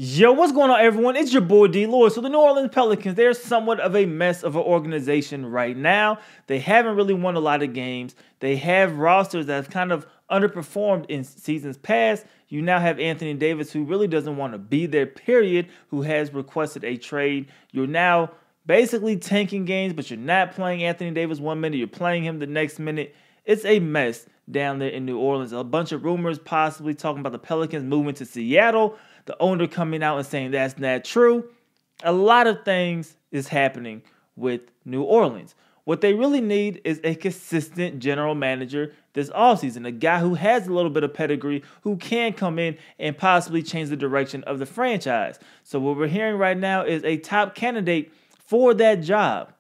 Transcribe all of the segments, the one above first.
Yo, what's going on, everyone? It's your boy DLloyd. So the New Orleans Pelicans, they're somewhat of a mess of an organization right now. They haven't really won a lot of games. They have rosters that have kind of underperformed in seasons past. You now have Anthony Davis, who really doesn't want to be there, period, who has requested a trade. You're now basically tanking games, but you're not playing Anthony Davis 1 minute. You're playing him the next minute. It's a mess down there in New Orleans. A bunch of rumors possibly talking about the Pelicans moving to Seattle. The owner coming out and saying that's not true. A lot of things is happening with New Orleans. What they really need is a consistent general manager this offseason, a guy who has a little bit of pedigree, who can come in and possibly change the direction of the franchise. So what we're hearing right now is a top candidate for that job.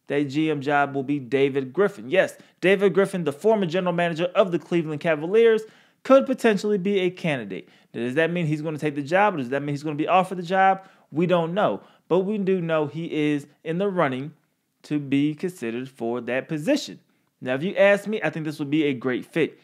That GM job will be David Griffin. Yes, David Griffin, the former general manager of the Cleveland Cavaliers, could potentially be a candidate. Does that mean he's going to take the job? Or does that mean he's going to be offered the job? We don't know. But we do know he is in the running to be considered for that position. Now, if you ask me, I think this would be a great fit.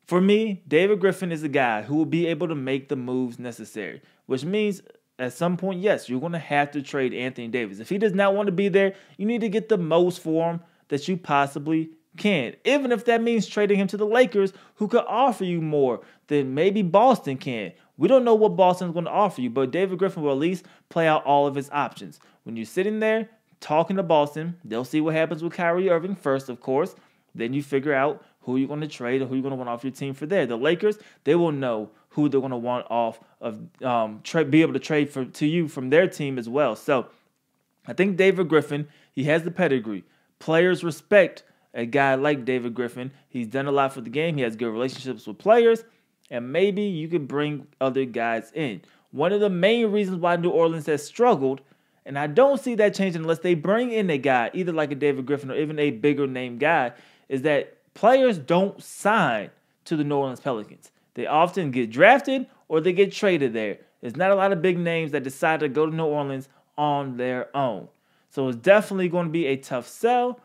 For me, David Griffin is a guy who will be able to make the moves necessary, which means at some point, yes, you're going to have to trade Anthony Davis. If he does not want to be there, you need to get the most for him that you possibly can. Even if that means trading him to the Lakers, who could offer you more than maybe Boston can. We don't know what Boston's going to offer you, but David Griffin will at least play out all of his options. When you're sitting there talking to Boston, they'll see what happens with Kyrie Irving first, of course. Then you figure out who you're going to trade or who you're going to want off your team for there. The Lakers, they will know who they're going to want off of, be able to trade to you from their team as well. So I think David Griffin, he has the pedigree. Players respect a guy like David Griffin. He's done a lot for the game. He has good relationships with players. And maybe you could bring other guys in. One of the main reasons why New Orleans has struggled, and I don't see that changing unless they bring in a guy, either like a David Griffin or even a bigger name guy, is that players don't sign to the New Orleans Pelicans. They often get drafted or they get traded there. There's not a lot of big names that decide to go to New Orleans on their own. So it's definitely going to be a tough sell.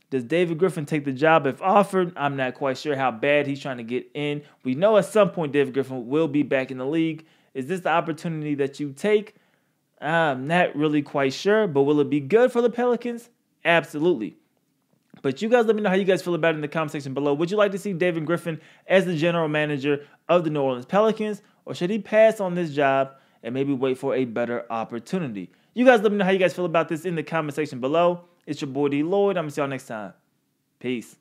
Does David Griffin take the job if offered? I'm not quite sure how bad he's trying to get in. We know at some point David Griffin will be back in the league. Is this the opportunity that you take? I'm not really quite sure, but will it be good for the Pelicans? Absolutely. But you guys let me know how you guys feel about it in the comment section below. Would you like to see David Griffin as the general manager of the New Orleans Pelicans? Or should he pass on this job and maybe wait for a better opportunity? You guys let me know how you guys feel about this in the comment section below. It's your boy DLloyd. I'm going to see y'all next time. Peace.